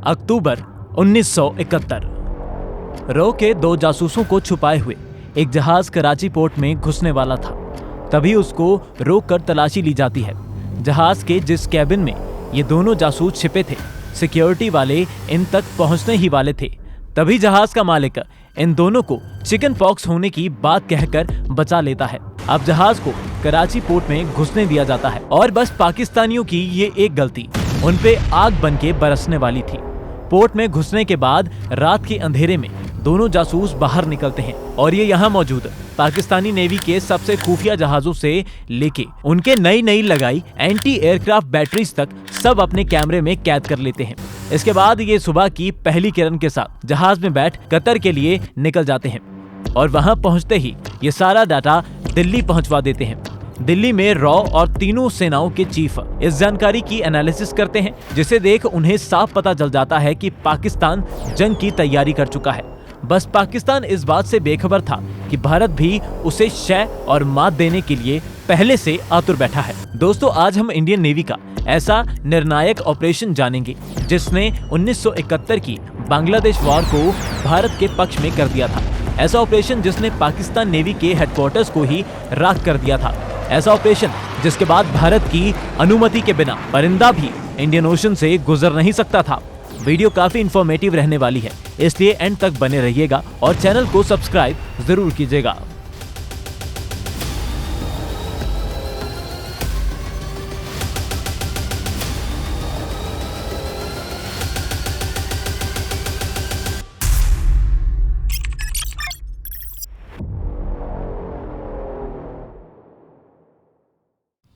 अक्टूबर 1971। रो के 2 जासूसों को छुपाए हुए एक जहाज कराची पोर्ट में घुसने वाला था। तभी उसको रोककर तलाशी ली जाती है। जहाज के जिस कैबिन में ये दोनों जासूस छिपे थे, सिक्योरिटी वाले इन तक पहुंचने ही वाले थे। तभी जहाज का मालिक इन दोनों को चिकन पॉक्स होने की बात कहकर बचा लेता है। अब जहाज को कराची पोर्ट में घुसने दिया जाता है और बस पाकिस्तानियों की ये एक गलती उन पे आग बन के बरसने वाली थी। पोर्ट में घुसने के बाद रात के अंधेरे में दोनों जासूस बाहर निकलते हैं और ये यहाँ मौजूद पाकिस्तानी नेवी के सबसे खुफिया जहाजों से लेके उनके नई लगाई एंटी एयरक्राफ्ट बैटरीज तक सब अपने कैमरे में कैद कर लेते हैं। इसके बाद ये सुबह की पहली किरण के साथ जहाज में बैठ कतर के लिए निकल जाते हैं और वहां पहुंचते ही ये सारा डाटा दिल्ली पहुंचवा देते हैं। दिल्ली में रॉ और तीनों सेनाओं के चीफ इस जानकारी की एनालिसिस करते हैं, जिसे देख उन्हें साफ पता चल जाता है कि पाकिस्तान जंग की तैयारी कर चुका है। बस पाकिस्तान इस बात से बेखबर था कि भारत भी उसे शय और मात देने के लिए पहले से आतुर बैठा है। दोस्तों, आज हम इंडियन नेवी का ऐसा निर्णायक ऑपरेशन जानेंगे जिसने 1971 की बांग्लादेश वॉर को भारत के पक्ष में कर दिया था। ऐसा ऑपरेशन जिसने पाकिस्तान नेवी के हेडक्वार्टर्स को ही राख कर दिया था। ऐसा ऑपरेशन जिसके बाद भारत की अनुमति के बिना परिंदा भी इंडियन ओशन से गुजर नहीं सकता था। वीडियो काफी इंफॉर्मेटिव रहने वाली है, इसलिए एंड तक बने रहिएगा और चैनल को सब्सक्राइब जरूर कीजिएगा।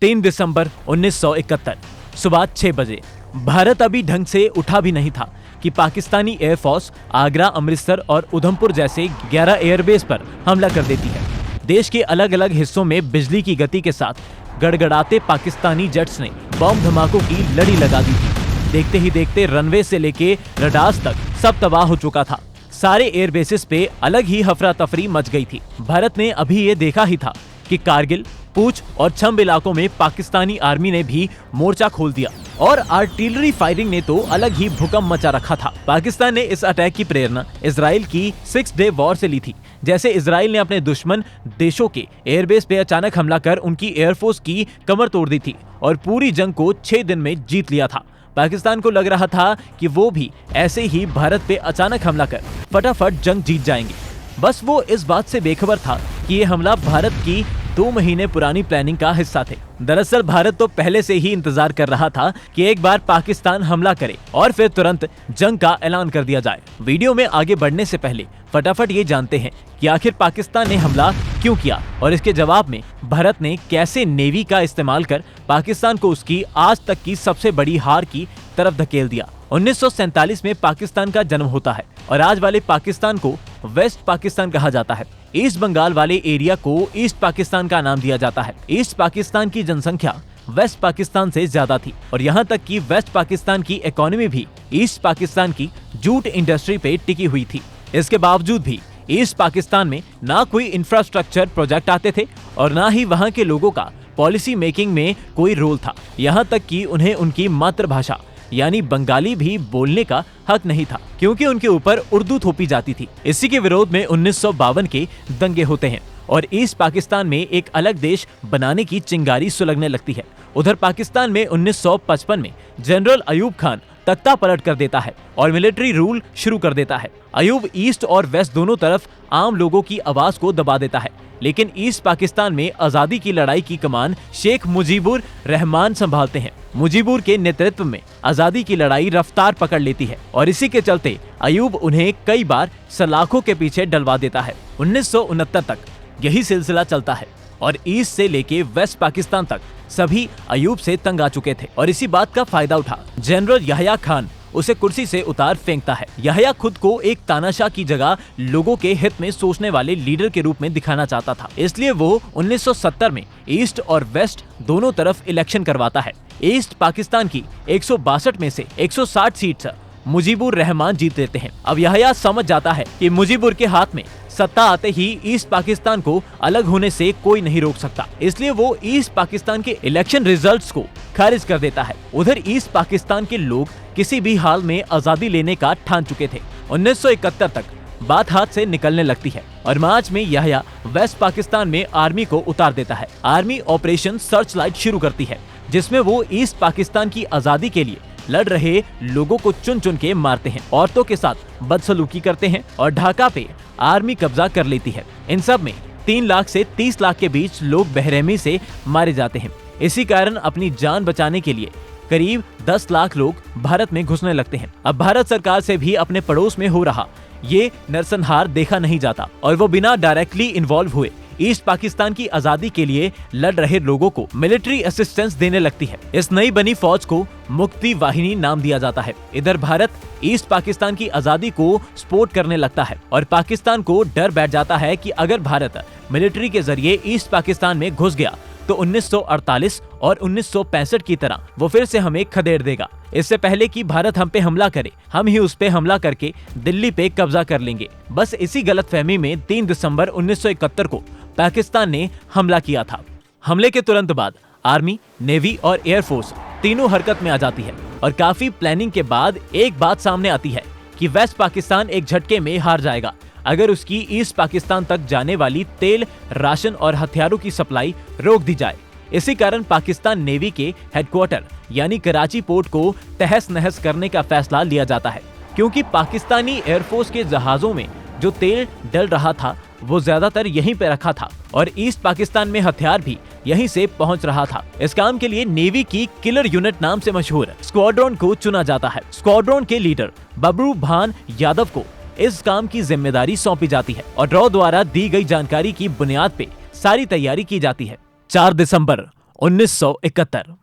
दिसंबर 1971 सुबह 6 बजे। भारत अभी ढंग से उठा भी नहीं था कि पाकिस्तानी एयरफोर्स आगरा, अमृतसर और उधमपुर जैसे 11 एयरबेस पर हमला कर देती है। देश के अलग अलग हिस्सों में बिजली की गति के साथ गड़गड़ाते पाकिस्तानी जेट्स ने बम धमाकों की लड़ी लगा दी थी। देखते ही देखते रनवे से लेके रडार्स तक सब तबाह हो चुका था। सारे एयरबेसेस पे अलग ही हफरा तफरी मच गई थी। भारत ने अभी ये देखा ही था कि कारगिल, पूंछ और छंब इलाकों में पाकिस्तानी आर्मी ने भी मोर्चा खोल दिया और आर्टिलरी फायरिंग ने तो अलग ही भूकंप मचा रखा था। पाकिस्तान ने इस अटैक की प्रेरणा इजराइल की 6 डे वॉर से ली थी। जैसे इजराइल ने अपने दुश्मन देशों के एयरबेस पे अचानक हमला कर उनकी एयरफोर्स की कमर तोड़ दी थी और पूरी जंग को 6 दिन में जीत लिया था। पाकिस्तान को लग रहा था कि वो भी ऐसे ही भारत पे अचानक हमला कर फटाफट जंग जीत जाएंगे। बस वो इस बात से बेखबर था कि ये हमला भारत की 2 महीने पुरानी प्लानिंग का हिस्सा थे। दरअसल भारत तो पहले से ही इंतजार कर रहा था कि एक बार पाकिस्तान हमला करे और फिर तुरंत जंग का ऐलान कर दिया जाए। वीडियो में आगे बढ़ने से पहले फटाफट ये जानते हैं कि आखिर पाकिस्तान ने हमला क्यों किया और इसके जवाब में भारत ने कैसे नेवी का इस्तेमाल कर पाकिस्तान को उसकी आज तक की सबसे बड़ी हार की तरफ धकेल दिया। 1947 में पाकिस्तान का जन्म होता है और आज वाले पाकिस्तान को वेस्ट पाकिस्तान कहा जाता है। ईस्ट बंगाल वाले एरिया को ईस्ट पाकिस्तान का नाम दिया जाता है। ईस्ट पाकिस्तान की जनसंख्या वेस्ट पाकिस्तान से ज्यादा थी और यहाँ तक कि वेस्ट पाकिस्तान की इकोनॉमी भी ईस्ट पाकिस्तान की जूट इंडस्ट्री पे टिकी हुई थी। इसके बावजूद भी ईस्ट पाकिस्तान में ना कोई इंफ्रास्ट्रक्चर प्रोजेक्ट आते थे और ना ही वहाँ के लोगों का पॉलिसी मेकिंग में कोई रोल था। यहाँ तक कि उन्हें उनकी मातृभाषा यानी बंगाली भी बोलने का हक नहीं था, क्योंकि उनके ऊपर उर्दू थोपी जाती थी। इसी के विरोध में 1952 के दंगे होते हैं और ईस्ट पाकिस्तान में एक अलग देश बनाने की चिंगारी सुलगने लगती है। उधर पाकिस्तान में 1955 में जनरल अयूब खान तख्ता पलट कर देता है और मिलिट्री रूल शुरू कर देता है। अयूब ईस्ट और वेस्ट दोनों तरफ आम लोगों की आवाज को दबा देता है, लेकिन ईस्ट पाकिस्तान में आजादी की लड़ाई की कमान शेख मुजीबुर रहमान संभालते हैं। मुजीबुर के नेतृत्व में आजादी की लड़ाई रफ्तार पकड़ लेती है और इसी के चलते अयूब उन्हें कई बार सलाखों के पीछे डलवा देता है। 1969 तक यही सिलसिला चलता है और ईस्ट से लेके वेस्ट पाकिस्तान तक सभी अयूब से तंग आ चुके थे और इसी बात का फायदा उठा जनरल याह्या खान उसे कुर्सी से उतार फेंकता है। याह्या खुद को एक तानाशाह की जगह लोगों के हित में सोचने वाले लीडर के रूप में दिखाना चाहता था, इसलिए वो 1970 में ईस्ट और वेस्ट दोनों तरफ इलेक्शन करवाता है। ईस्ट पाकिस्तान की 162 में से 160 सीट्स मुजीबुर रहमान जीत लेते हैं। अब याह्या समझ जाता है कि मुजीबुर के हाथ में सत्ता आते ही ईस्ट पाकिस्तान को अलग होने से कोई नहीं रोक सकता, इसलिए वो ईस्ट पाकिस्तान के इलेक्शन रिजल्ट्स को खारिज कर देता है। उधर ईस्ट पाकिस्तान के लोग किसी भी हाल में आजादी लेने का ठान चुके थे। 1971 तक बात हाथ से निकलने लगती है और मार्च में याह्या वेस्ट पाकिस्तान में आर्मी को उतार देता है। आर्मी ऑपरेशन सर्च लाइट शुरू करती है, जिसमें वो ईस्ट पाकिस्तान की आजादी के लिए लड़ रहे लोगों को चुन चुन के मारते हैं, औरतों के साथ बदसलूकी करते हैं और ढाका पे आर्मी कब्जा कर लेती है। इन सब में 3 लाख से 30 लाख के बीच लोग बेरहमी से मारे जाते हैं। इसी कारण अपनी जान बचाने के लिए करीब 10 लाख लोग भारत में घुसने लगते हैं। अब भारत सरकार से भी अपने पड़ोस में हो रहा ये नरसंहार देखा नहीं जाता और वो बिना डायरेक्टली इन्वॉल्व हुए ईस्ट पाकिस्तान की आजादी के लिए लड़ रहे लोगों को मिलिट्री असिस्टेंस देने लगती है। इस नई बनी फौज को मुक्ति वाहिनी नाम दिया जाता है। इधर भारत ईस्ट पाकिस्तान की आजादी को सपोर्ट करने लगता है और पाकिस्तान को डर बैठ जाता है कि अगर भारत मिलिट्री के जरिए ईस्ट पाकिस्तान में घुस गया तो 1948 और 1965 की तरह वो फिर से हमें खदेड़ देगा। इससे पहले कि भारत हम पे हमला करे, हम ही उस पे हमला करके दिल्ली पे कब्जा कर लेंगे। बस इसी गलतफहमी में 3 दिसंबर 1971 को पाकिस्तान ने हमला किया था। हमले के तुरंत बाद आर्मी, नेवी और एयरफोर्स तीनों हरकत में आ जाती है और काफी प्लानिंग के बाद एक बात सामने आती है कि वेस्ट पाकिस्तान एक झटके में हार जाएगा अगर उसकी ईस्ट पाकिस्तान तक जाने वाली तेल, राशन और हथियारों की सप्लाई रोक दी जाए। इसी कारण पाकिस्तान नेवी के हेडक्वार्टर यानी कराची पोर्ट को तहस नहस करने का फैसला लिया जाता है, क्योंकि पाकिस्तानी एयरफोर्स के जहाजों में जो तेल डल रहा था वो ज्यादातर यहीं पे रखा था और ईस्ट पाकिस्तान में हथियार भी यहीं से पहुंच रहा था। इस काम के लिए नेवी की किलर यूनिट नाम से मशहूर स्क्वाड्रन को चुना जाता है। स्क्वाड्रन के लीडर बबरू भान यादव को इस काम की जिम्मेदारी सौंपी जाती है और रॉ द्वारा दी गई जानकारी की बुनियाद पे सारी तैयारी की जाती है। 4 दिसंबर 1971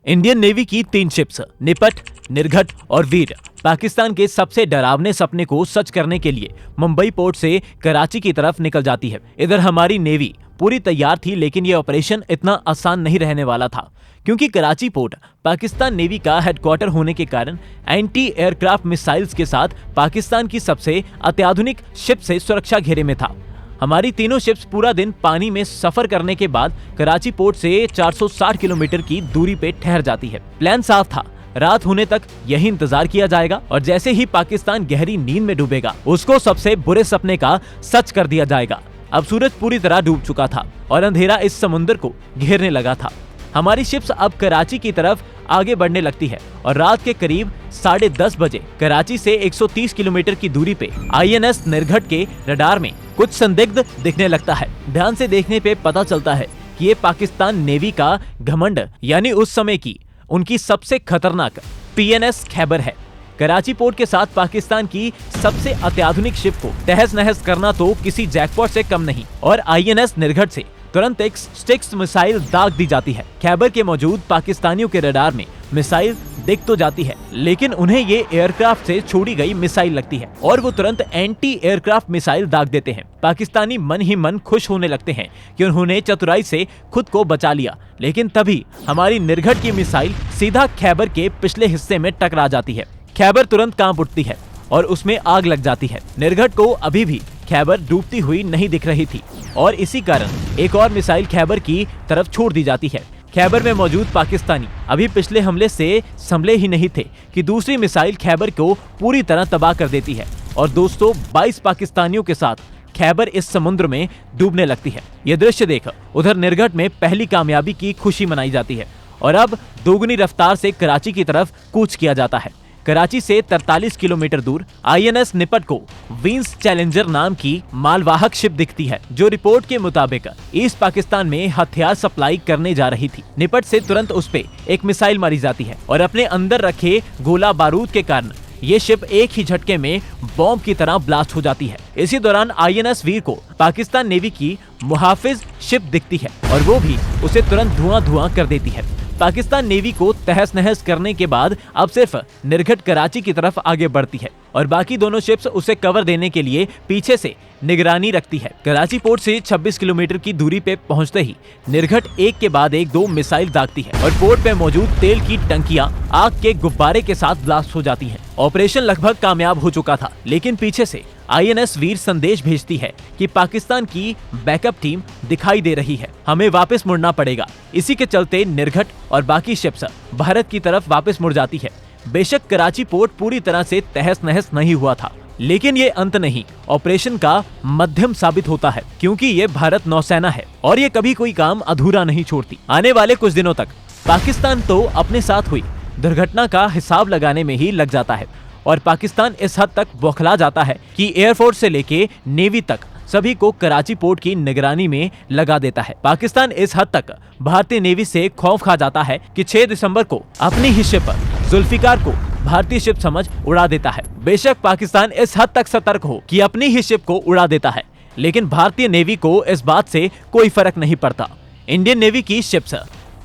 इंडियन नेवी की 3 शिप्स निपट, निर्घट और वीर पाकिस्तान के सबसे डरावने सपने को सच करने के लिए मुंबई पोर्ट से कराची की तरफ निकल जाती है। इधर हमारी नेवी पूरी तैयार थी, लेकिन यह ऑपरेशन इतना आसान नहीं रहने वाला था, क्योंकि कराची पोर्ट पाकिस्तान नेवी का हेडक्वार्टर होने के कारण एंटी एयरक्राफ्ट मिसाइल्स के साथ पाकिस्तान की सबसे अत्याधुनिक शिप से सुरक्षा घेरे में था। हमारी तीनों शिप्स पूरा दिन पानी में सफर करने के बाद कराची पोर्ट से 460 किलोमीटर की दूरी पे ठहर जाती है। प्लान साफ था, रात होने तक यही इंतजार किया जाएगा और जैसे ही पाकिस्तान गहरी नींद में डूबेगा उसको सबसे बुरे सपने का सच कर दिया जाएगा। अब सूरज पूरी तरह डूब चुका था और अंधेरा इस समुद्र को घेरने लगा था। हमारी शिप्स अब कराची की तरफ आगे बढ़ने लगती है और रात के करीब 10:30 बजे कराची से 130 किलोमीटर की दूरी पे INS निर्घट के रडार में कुछ संदिग्ध दिखने लगता है। ध्यान से देखने पे पता चलता है कि ये पाकिस्तान नेवी का घमंड यानी उस समय की उनकी सबसे खतरनाक PNS खैबर है। कराची पोर्ट के साथ पाकिस्तान की सबसे अत्याधुनिक शिप को तहस नहस करना तो किसी जैकपॉट से कम नहीं और INS निर्घट से तुरंत एक स्टिक्स मिसाइल दाग दी जाती है। खैबर के मौजूद पाकिस्तानियों के रडार में मिसाइल दिख तो जाती है, लेकिन उन्हें ये एयरक्राफ्ट से छोड़ी गई मिसाइल लगती है और वो तुरंत एंटी एयरक्राफ्ट मिसाइल दाग देते हैं। पाकिस्तानी मन ही मन खुश होने लगते हैं कि उन्होंने चतुराई से खुद को बचा लिया, लेकिन तभी हमारी निर्घट की मिसाइल सीधा खैबर के पिछले हिस्से में टकरा जाती है। खैबर तुरंत कांप उठती है और उसमें आग लग जाती है। निर्घट को अभी भी खैबर डूबती हुई नहीं दिख रही थी और इसी कारण एक और मिसाइल खैबर की तरफ छोड़ दी जाती है। खैबर में मौजूद पाकिस्तानी अभी पिछले हमले से संभले ही नहीं थे कि दूसरी मिसाइल खैबर को पूरी तरह तबाह कर देती है और 222 पाकिस्तानियों के साथ खैबर इस समुद्र में डूबने लगती है। यह दृश्य देख उधर निर्घट में पहली कामयाबी की खुशी मनाई जाती है और अब दोगुनी रफ्तार से कराची की तरफ कूच किया जाता है। कराची से 43 किलोमीटर दूर INS निपट को विंस चैलेंजर नाम की मालवाहक शिप दिखती है, जो रिपोर्ट के मुताबिक ईस्ट पाकिस्तान में हथियार सप्लाई करने जा रही थी। निपट से तुरंत उस पे एक मिसाइल मारी जाती है और अपने अंदर रखे गोला बारूद के कारण ये शिप एक ही झटके में बॉम्ब की तरह ब्लास्ट हो जाती है। इसी दौरान INS वीर को पाकिस्तान नेवी की मुहाफिज शिप दिखती है और वो भी उसे तुरंत धुआं कर देती है। पाकिस्तान नेवी को तहस नहस करने के बाद अब सिर्फ निर्घट कराची की तरफ आगे बढ़ती है और बाकी दोनों शिप्स उसे कवर देने के लिए पीछे से निगरानी रखती है। कराची पोर्ट से 26 किलोमीटर की दूरी पे पहुंचते ही निर्घट एक के बाद एक 2 मिसाइल दागती है और पोर्ट पे मौजूद तेल की टंकियां आग के गुब्बारे के साथ ब्लास्ट हो जाती हैं। ऑपरेशन लगभग कामयाब हो चुका था, लेकिन पीछे से INS वीर संदेश भेजती है कि पाकिस्तान की बैकअप टीम दिखाई दे रही है, हमें वापस मुड़ना पड़ेगा। इसी के चलते निर्घट और बाकी शिप्स भारत की तरफ वापस मुड़ जाती है। बेशक कराची पोर्ट पूरी तरह से तहस नहस नहीं हुआ था, लेकिन ये अंत नहीं, ऑपरेशन का मध्यम साबित होता है, क्योंकि ये भारत नौसेना है और ये कभी कोई काम अधूरा नहीं छोड़ती। आने वाले कुछ दिनों तक पाकिस्तान तो अपने साथ हुई दुर्घटना का हिसाब लगाने में ही लग जाता है और पाकिस्तान इस हद तक बौखला जाता है कि एयरफोर्स से लेके नेवी तक सभी को कराची पोर्ट की निगरानी में लगा देता है। पाकिस्तान इस हद तक भारतीय नेवी से खौफ खा जाता है कि 6 दिसंबर को अपनी ही शिप जुल्फिकार को भारतीय शिप समझ उड़ा देता है। बेशक पाकिस्तान इस हद तक सतर्क हो कि अपनी ही शिप को उड़ा देता है, लेकिन भारतीय नेवी को इस बात से कोई फर्क नहीं पड़ता। इंडियन नेवी की शिप्स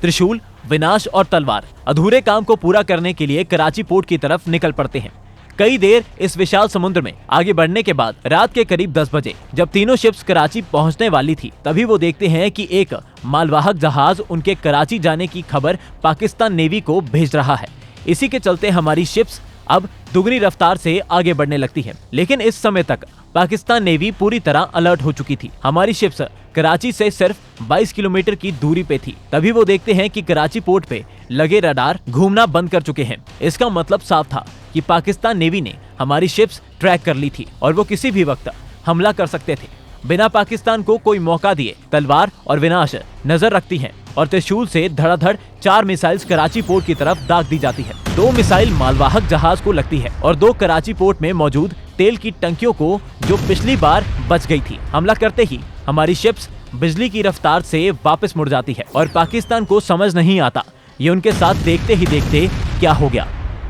त्रिशूल, विनाश और तलवार अधूरे काम को पूरा करने के लिए कराची पोर्ट की तरफ निकल पड़ते हैं। कई देर इस विशाल समुद्र में आगे बढ़ने के बाद रात के करीब 10 बजे जब तीनों शिप्स कराची पहुंचने वाली थी, तभी वो देखते हैं कि एक मालवाहक जहाज उनके कराची जाने की खबर पाकिस्तान नेवी को भेज रहा है। इसी के चलते हमारी शिप्स अब दुगनी रफ्तार से आगे बढ़ने लगती है, लेकिन इस समय तक पाकिस्तान नेवी पूरी तरह अलर्ट हो चुकी थी। हमारी शिप्स कराची से सिर्फ 22 किलोमीटर की दूरी पे थी। तभी वो देखते हैं कि कराची पोर्ट पे लगे रडार घूमना बंद कर चुके हैं। इसका मतलब साफ था कि पाकिस्तान नेवी ने हमारी शिप्स ट्रैक कर ली थी और वो किसी भी वक्त हमला कर सकते थे। बिना पाकिस्तान को कोई मौका दिए तलवार और विनाश नजर रखती हैं और त्रिशूल से धड़ाधड़ 4 मिसाइल्स कराची पोर्ट की तरफ दाग दी जाती है। 2 मिसाइल मालवाहक जहाज को लगती है और 2 कराची पोर्ट में मौजूद तेल की टंकियों को, जो पिछली बार बच गई थी। हमला करते ही हमारी शिप्स बिजली की रफ्तार से वापस मुड़ जाती है और पाकिस्तान को समझ नहीं आता ये उनके साथ देखते ही देखते क्या हो गया।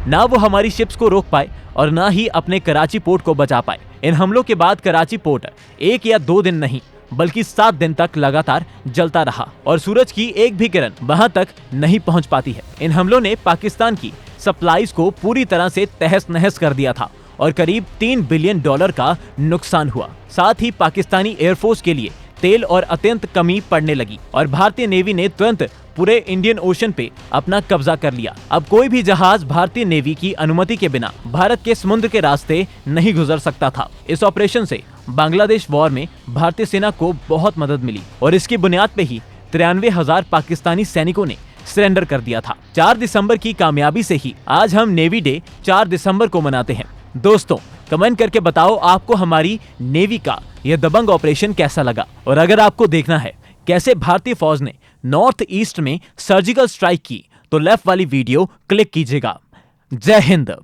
ना वो हमारी शिप्स को रोक पाए और ना ही अपने कराची पोर्ट को बचा पाए। इन हमलों के बाद कराची पोर्ट 1 या 2 दिन नहीं बल्कि 7 दिन तक लगातार जलता रहा और सूरज की एक भी किरण वहां तक नहीं पहुंच पाती है। इन हमलों ने पाकिस्तान की सप्लाईज को पूरी तरह से तहस नहस कर दिया था और करीब $3 बिलियन का नुकसान हुआ। साथ ही पाकिस्तानी एयरफोर्स के लिए तेल और अत्यंत कमी पड़ने लगी और भारतीय नेवी ने तुरंत पूरे इंडियन ओशन पे अपना कब्जा कर लिया। अब कोई भी जहाज भारतीय नेवी की अनुमति के बिना भारत के समुद्र के रास्ते नहीं गुजर सकता था। इस ऑपरेशन से बांग्लादेश वॉर में भारतीय सेना को बहुत मदद मिली और इसकी बुनियाद पे ही 93,000 पाकिस्तानी सैनिकों ने सरेंडर कर दिया था। 4 दिसंबर की कामयाबी से ही आज हम नेवी डे 4 दिसंबर को मनाते हैं। दोस्तों, कमेंट करके बताओ आपको हमारी नेवी का यह दबंग ऑपरेशन कैसा लगा, और अगर आपको देखना है कैसे भारतीय फौज ने नॉर्थ ईस्ट में सर्जिकल स्ट्राइक की तो लेफ्ट वाली वीडियो क्लिक कीजिएगा। जय हिंद।